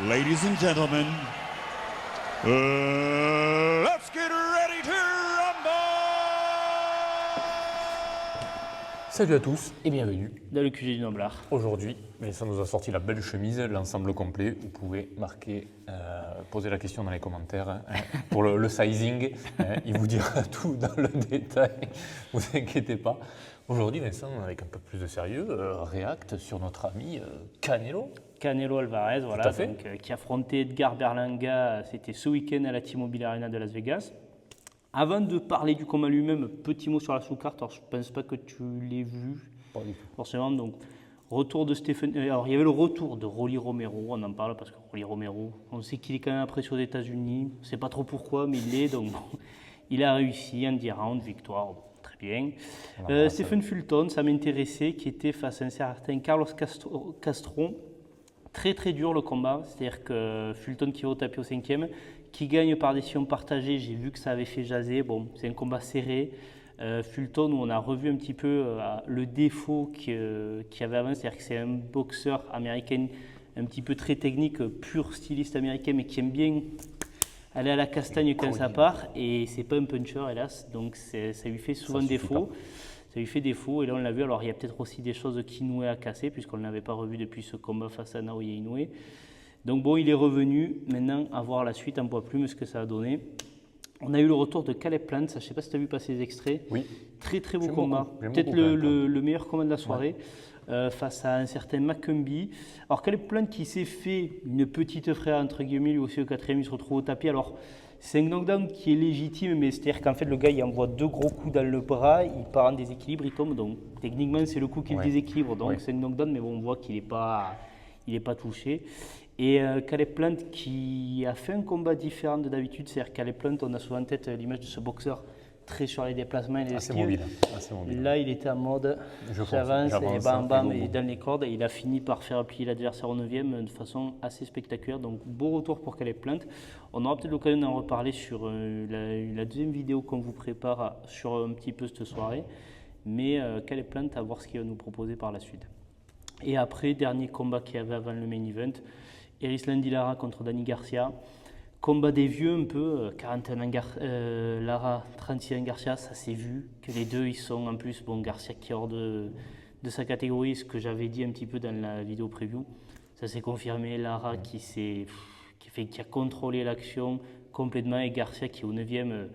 Ladies and gentlemen, let's get ready to rumble! Salut à tous et bienvenue dans le QG du Noblard. Aujourd'hui, ça nous a sorti la belle chemise, l'ensemble complet. Vous pouvez marquer, poser la question dans les commentaires pour le sizing. Il vous dira tout dans le détail, ne vous inquiétez pas. Aujourd'hui, Vincent, avec un peu plus de sérieux, React sur notre ami Canelo. Canelo Alvarez, voilà, donc, qui affrontait Edgar Berlanga, c'était ce week-end à la T-Mobile Arena de Las Vegas. Avant de parler du combat lui-même, petit mot sur la sous-carte. Alors, je ne pense pas que tu l'aies vu, forcément. Donc, retour de Stephen. Alors, il y avait le retour de Rolly Romero. On en parle parce que Rolly Romero, on sait qu'il est quand même apprécié aux États-Unis. On ne sait pas trop pourquoi, mais il l'est. Donc, il a réussi en 10 rounds, victoire. Très bien. Stephen Fulton, ça m'intéressait, qui était face à un certain Carlos Castro. Très très dur le combat, c'est-à-dire que Fulton qui va au tapis au 5e, qui gagne par décision partagée, j'ai vu que ça avait fait jaser, bon c'est un combat serré. Fulton où on a revu un petit peu le défaut qu'il y avait avant, c'est-à-dire que c'est un boxeur américain un petit peu très technique, pur styliste américain, mais qui aime bien aller à la castagne quand ça part, et c'est pas un puncher hélas, donc ça lui fait souvent défaut. Ça lui fait défaut, et là on l'a vu. Alors il y a peut-être aussi des choses qu'Inoue a cassées, puisqu'on ne l'avait pas revu depuis ce combat face à Naoya Inoue. Donc bon, il est revenu. Maintenant, à voir la suite en poids plume, ce que ça a donné. On a eu le retour de Caleb Plant, je ne sais pas si tu as vu passer les extraits. Oui. Très très beau combat. Peut-être le meilleur combat de la soirée, face à un certain Macumbi. Alors Caleb Plant qui s'est fait une petite frère, entre guillemets, lui aussi au 4e, il se retrouve au tapis. Alors c'est un knockdown qui est légitime, mais c'est-à-dire qu'en fait le gars il envoie 2 gros coups dans le bras, il part en déséquilibre, il tombe. Donc techniquement c'est le coup qui le déséquilibre, donc c'est un knockdown, mais bon, on voit qu'il n'est pas touché. Et Caleb Plant qui a fait un combat différent de d'habitude, c'est-à-dire Caleb Plant, on a souvent en tête l'image de ce boxeur très sur les déplacements et les assez esquives. mobile. Là, il était en mode j'avance et bam bam et dans les cordes, et il a fini par faire plier l'adversaire au 9e de façon assez spectaculaire. Donc beau retour pour Caleb Plant. On aura peut-être l'occasion d'en reparler sur la deuxième vidéo qu'on vous prépare sur un petit peu cette soirée. Mais Caleb Plant, à voir ce qu'il va nous proposer par la suite. Et après, dernier combat qu'il y avait avant le main event, Erislandy Lara contre Danny Garcia. Combat des vieux un peu, 41 ans Lara, 36 ans Garcia, ça s'est vu que les deux ils sont en plus, bon Garcia qui est hors de sa catégorie, ce que j'avais dit un petit peu dans la vidéo preview, ça s'est confirmé. Lara qui a contrôlé l'action complètement, et Garcia qui au 9e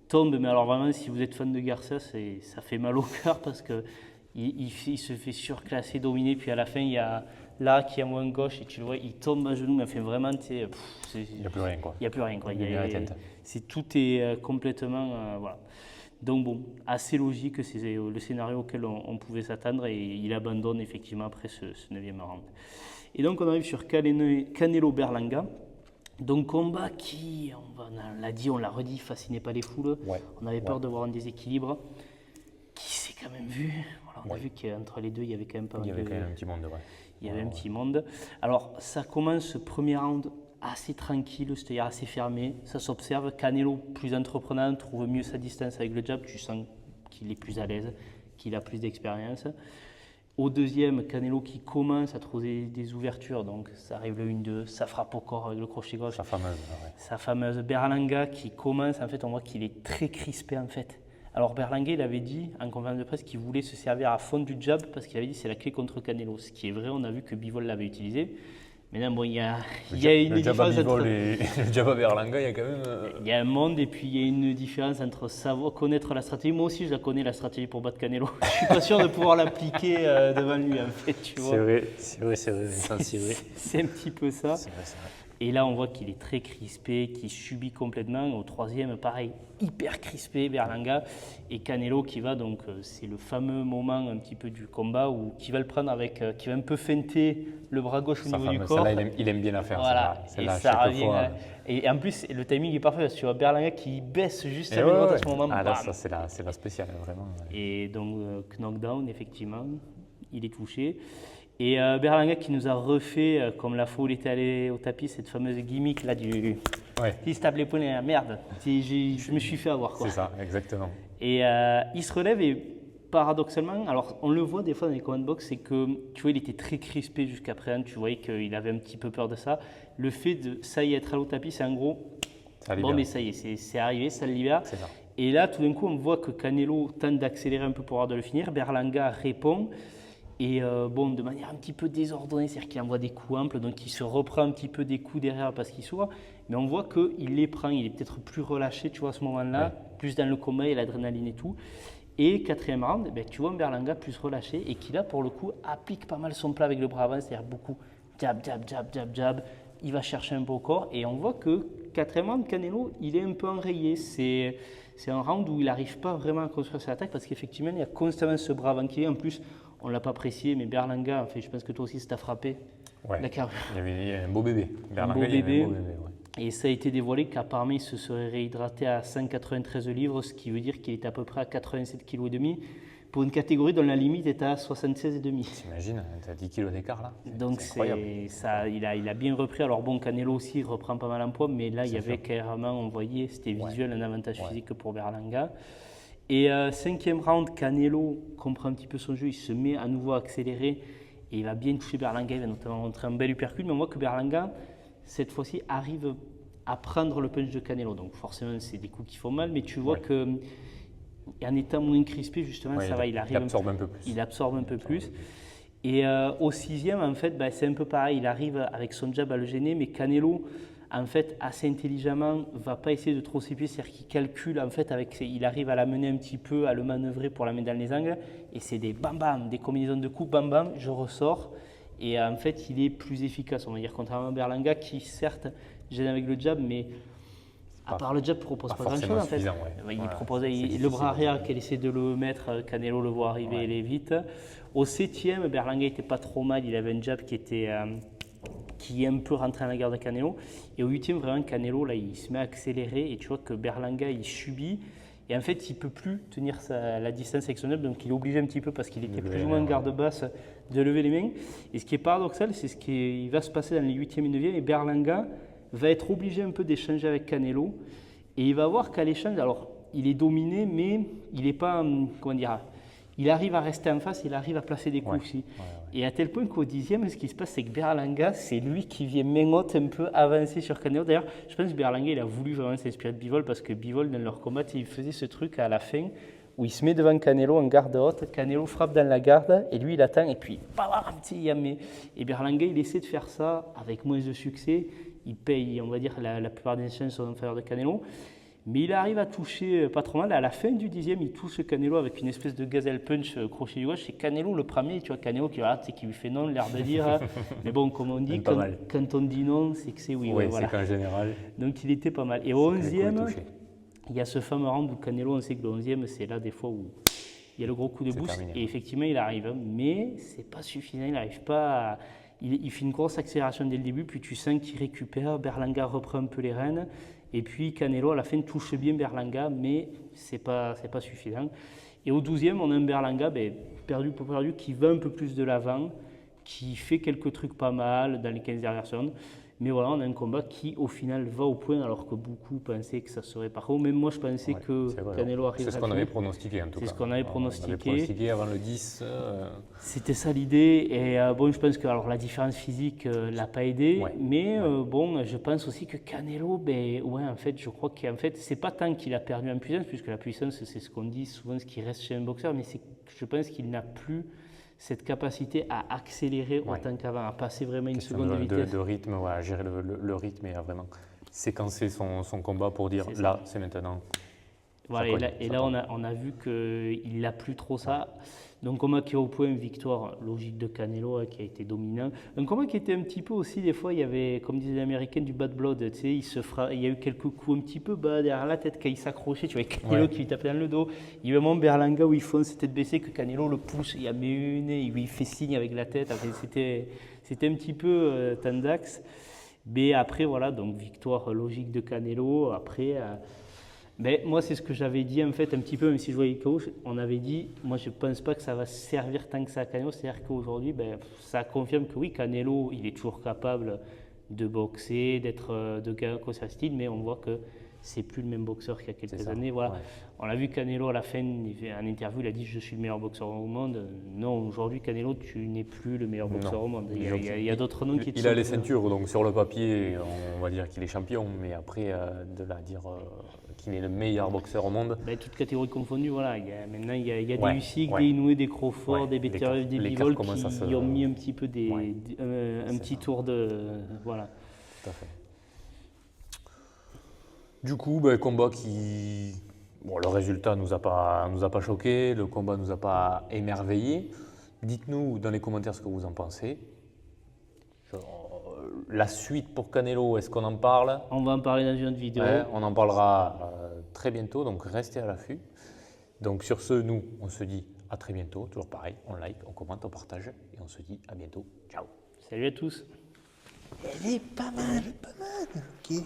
tombe, mais alors vraiment si vous êtes fan de Garcia, ça fait mal au cœur parce que il se fait surclasser, dominer, puis à la fin il y a là qui est à moins gauche et tu le vois, il tombe à genoux, mais enfin vraiment, il n'y a plus rien quoi. Il n'y a plus rien quoi. Tout est complètement voilà. Donc bon, assez logique, c'est le scénario auquel on pouvait s'attendre, et il abandonne effectivement après ce 9e round. Et donc on arrive sur Canelo Berlanga. Donc combat qui, on l'a dit, on l'a redit, fascinait pas les foules. On avait peur de voir un déséquilibre qui s'est quand même vu. Voilà, on a vu qu'entre les deux, il y avait quand même pas mal de... Il y avait quand même un petit monde, Il y avait un petit monde. Alors, ça commence ce premier round assez tranquille, c'est-à-dire assez fermé. Ça s'observe. Canelo, plus entreprenant, trouve mieux sa distance avec le jab. Tu sens qu'il est plus à l'aise, qu'il a plus d'expérience. Au deuxième, Canelo qui commence à trouver des ouvertures. Donc, ça arrive le 1-2, ça frappe au corps avec le crochet gauche. Sa fameuse Berlanga qui commence, en fait, on voit qu'il est très crispé, en fait. Alors Berlanga, il avait dit en conférence de presse qu'il voulait se servir à fond du jab parce qu'il avait dit c'est la clé contre Canelo. Ce qui est vrai, on a vu que Bivol l'avait utilisé. Maintenant, bon, il y a une différence entre... Le jab à Berlanga, il y a quand même... Il y a un monde, et puis il y a une différence entre savoir connaître la stratégie. Moi aussi, je la connais, la stratégie pour battre Canelo. Je suis pas sûr de pouvoir l'appliquer devant lui, en fait, tu vois. C'est vrai. C'est un petit peu ça. C'est vrai. Et là, on voit qu'il est très crispé, qu'il subit complètement. Au troisième, pareil, hyper crispé, Berlanga. Et Canelo qui va, donc c'est le fameux moment un petit peu du combat où qui va le prendre avec, qui va un peu feinter le bras gauche au niveau du corps. Celle-là, il aime bien la faire. Voilà, et ça revient. Et en plus, le timing est parfait parce que tu vois Berlanga qui baisse juste sa droite à ce moment. Ah là, ça c'est la spéciale, vraiment. Et donc, knockdown, effectivement, il est touché. Et Berlanga qui nous a refait, comme la fois où il était allé au tapis, cette fameuse gimmick là du... Il se tape l'épaule et merde, je me suis fait avoir quoi. C'est ça, exactement. Et il se relève, et paradoxalement, alors on le voit des fois dans les combat box, c'est que tu vois, il était très crispé jusqu'à présent, tu voyais qu'il avait un petit peu peur de ça. Le fait de ça y est, être à l'eau tapis, c'est en gros, bon mais ça y est, c'est arrivé, ça le libère. C'est ça. Et là, tout d'un coup, on voit que Canelo tente d'accélérer un peu pour avoir de le finir. Berlanga répond. Et bon, de manière un petit peu désordonnée, c'est-à-dire qu'il envoie des coups amples, donc il se reprend un petit peu des coups derrière parce qu'il s'ouvre. Mais on voit qu'il les prend, il est peut-être plus relâché, tu vois, à ce moment-là, plus dans le combat et l'adrénaline et tout. Et quatrième round, ben, tu vois Berlanga plus relâché et qui là, pour le coup, applique pas mal son plat avec le bras avant, c'est-à-dire beaucoup jab, jab, jab, jab, jab. Il va chercher un peu au corps et on voit que quatrième round, Canelo, il est un peu enrayé. C'est un round où il n'arrive pas vraiment à construire sa attaque parce qu'effectivement, il y a constamment ce bras avant qui est. En plus, on ne l'a pas apprécié, mais Berlanga, en fait, je pense que toi aussi, ça t'a frappé. Ouais. La carrure. Il y avait un beau bébé. Berlanga, beau il y avait bébé. un beau bébé, ouais. Et ça a été dévoilé qu'apparemment, il se serait réhydraté à 193 livres, ce qui veut dire qu'il était à peu près à 87,5 kg pour une catégorie dont la limite est à 76,5 kg. T'imagines, tu as 10 kilos d'écart là. Donc c'est incroyable. ça, il a bien repris. Alors bon, Canelo aussi reprend pas mal en poids, mais là, il y avait carrément, on voyait, c'était visuel, un avantage physique pour Berlanga. Et cinquième round, Canelo comprend un petit peu son jeu, il se met à nouveau à accélérer et il va bien toucher Berlanga, il va notamment montrer un bel uppercut, mais on voit que Berlanga, cette fois-ci, arrive à prendre le punch de Canelo. Donc forcément, c'est des coups qui font mal, mais tu vois que en étant moins crispé, justement, ça va, il arrive. Il absorbe un peu plus. Il absorbe un peu plus. Et au sixième, en fait, c'est un peu pareil, il arrive avec son jab à le gêner, mais Canelo, en fait, assez intelligemment, va pas essayer de trop s'épuiser, c'est-à-dire qu'il calcule, en fait, il arrive à l'amener un petit peu, à le manœuvrer pour la mettre dans les angles, et c'est des bam-bam, des combinaisons de coups, bam-bam, je ressors, et en fait, il est plus efficace, on va dire, contrairement à Berlanga, qui certes gêne avec le jab, mais à part le jab, il ne propose pas grand-chose, en fait. Il proposait le bras arrière, qu'elle essaie de le mettre, Canelo le voit arriver, il est vite. Au septième, Berlanga n'était pas trop mal, il avait un jab qui est un peu rentré dans la garde de Canelo. Et au huitième, vraiment, Canelo, là, il se met à accélérer et tu vois que Berlanga, il subit. Et en fait, il ne peut plus tenir la distance avec son jab, donc il est obligé un petit peu parce qu'il était plus ou moins en garde basse de lever les mains. Et ce qui est paradoxal, c'est ce qui va se passer dans les huitièmes et neuvièmes. Et Berlanga va être obligé un peu d'échanger avec Canelo. Et il va voir qu'à l'échange, alors, il est dominé, mais il n'est pas, comment dire, il arrive à rester en face, il arrive à placer des coups aussi. Et à tel point qu'au dixième, ce qui se passe, c'est que Berlanga, c'est lui qui vient main haute un peu avancer sur Canelo. D'ailleurs, je pense que Berlanga, il a voulu vraiment s'inspirer de Bivol parce que Bivol, dans leur combat, il faisait ce truc à la fin où il se met devant Canelo en garde haute, Canelo frappe dans la garde et lui, il attend et puis, et Berlanga, il essaie de faire ça avec moins de succès. Il paye, on va dire, la plupart des chances sont en faveur de Canelo. Mais il arrive à toucher pas trop mal. À la fin du dixième, il touche Canelo avec une espèce de gazelle punch crochet du gauche. C'est Canelo le premier, tu vois, Canelo qui lui fait non, l'air de dire. Mais bon, comme on dit, quand on dit non, c'est que c'est oui. Oui, voilà. c'est qu'en général. Donc il était pas mal. Et au 11e, il y a ce fameux round où Canelo, on sait que le 11e, c'est là des fois où il y a le gros coup de boost. Et effectivement, il arrive. Mais c'est pas suffisant, il n'arrive pas à... Il fait une grosse accélération dès le début, puis tu sens qu'il récupère. Berlanga reprend un peu les rênes. Et puis Canelo, à la fin, touche bien Berlanga, mais ce n'est pas suffisant. Et au 12e, on a un Berlanga perdu pour perdu qui va un peu plus de l'avant, qui fait quelques trucs pas mal dans les 15 dernières secondes. Mais voilà, on a un combat qui, au final, va au point, alors que beaucoup pensaient que ça serait pas haut. Même moi, je pensais que Canelo arriverait. C'est ce qu'on avait pronostiqué, en tout cas. C'est ce qu'on avait pronostiqué. On avait pronostiqué avant le 10. C'était ça l'idée. Et bon, je pense que alors, la différence physique ne l'a pas aidé. Mais bon, je pense aussi que Canelo, en fait, je crois qu'en fait, c'est pas tant qu'il a perdu en puissance, puisque la puissance, c'est ce qu'on dit souvent, ce qui reste chez un boxeur, mais je pense qu'il n'a plus cette capacité à accélérer autant qu'avant, à passer vraiment une seconde de vitesse. De rythme, à gérer le rythme et à vraiment séquencer son combat pour dire là, c'est maintenant. Voilà, et là, on a vu qu'il n'a plus trop ça. Donc, combat qui est au point, victoire logique de Canelo qui a été dominant. Un combat qui était un petit peu aussi, des fois, il y avait, comme disaient les Américains, du bad blood. Tu sais, il y a eu quelques coups un petit peu bas derrière la tête quand il s'accrochait. Tu vois, Canelo qui lui tapait dans le dos. Il y a eu un moment Berlanga où il fonce tête baissée, que Canelo le pousse, il y a mis une, il lui fait signe avec la tête. Enfin, c'était un petit peu tendax. Mais après, voilà, donc victoire logique de Canelo. Après. Mais moi, c'est ce que j'avais dit en fait un petit peu, même si je voyais KO, on avait dit, moi je ne pense pas que ça va servir tant que ça à Canelo, c'est-à-dire qu'aujourd'hui, ça confirme que oui, Canelo, il est toujours capable de boxer, de conserver style, mais on voit que c'est plus le même boxeur qu'il y a quelques ça, années. Voilà. ouais. On l'a vu, Canelo, à la fin, en interview, il a dit « Je suis le meilleur boxeur au monde ». Non, aujourd'hui, Canelo, tu n'es plus le meilleur boxeur Non. au monde. Il y a d'autres noms qui te Il a sont- les ceintures, donc sur le papier, on va dire qu'il est champion, mais après, de là à dire qu'il est le meilleur boxeur au monde, Ben, toutes catégories confondues, voilà. Maintenant, il y a Ouais, des Usyk, ouais. des Inoue, des Crawford, Ouais, des Beterbiev, des l'écart Bivol commence à qui se- ont mis un petit peu Ouais. un petit tour de... Voilà. tout à fait. Du coup, combat qui... Bon, le résultat nous a pas choqué, le combat nous a pas émerveillé. Dites-nous dans les commentaires ce que vous en pensez. La suite pour Canelo, est-ce qu'on en parle? On va en parler dans une autre vidéo. Ouais, on en parlera très bientôt, donc restez à l'affût. Donc sur ce, nous, on se dit à très bientôt. Toujours pareil, on like, on commente, on partage et on se dit à bientôt. Ciao. Salut à tous. Elle est pas mal, ok.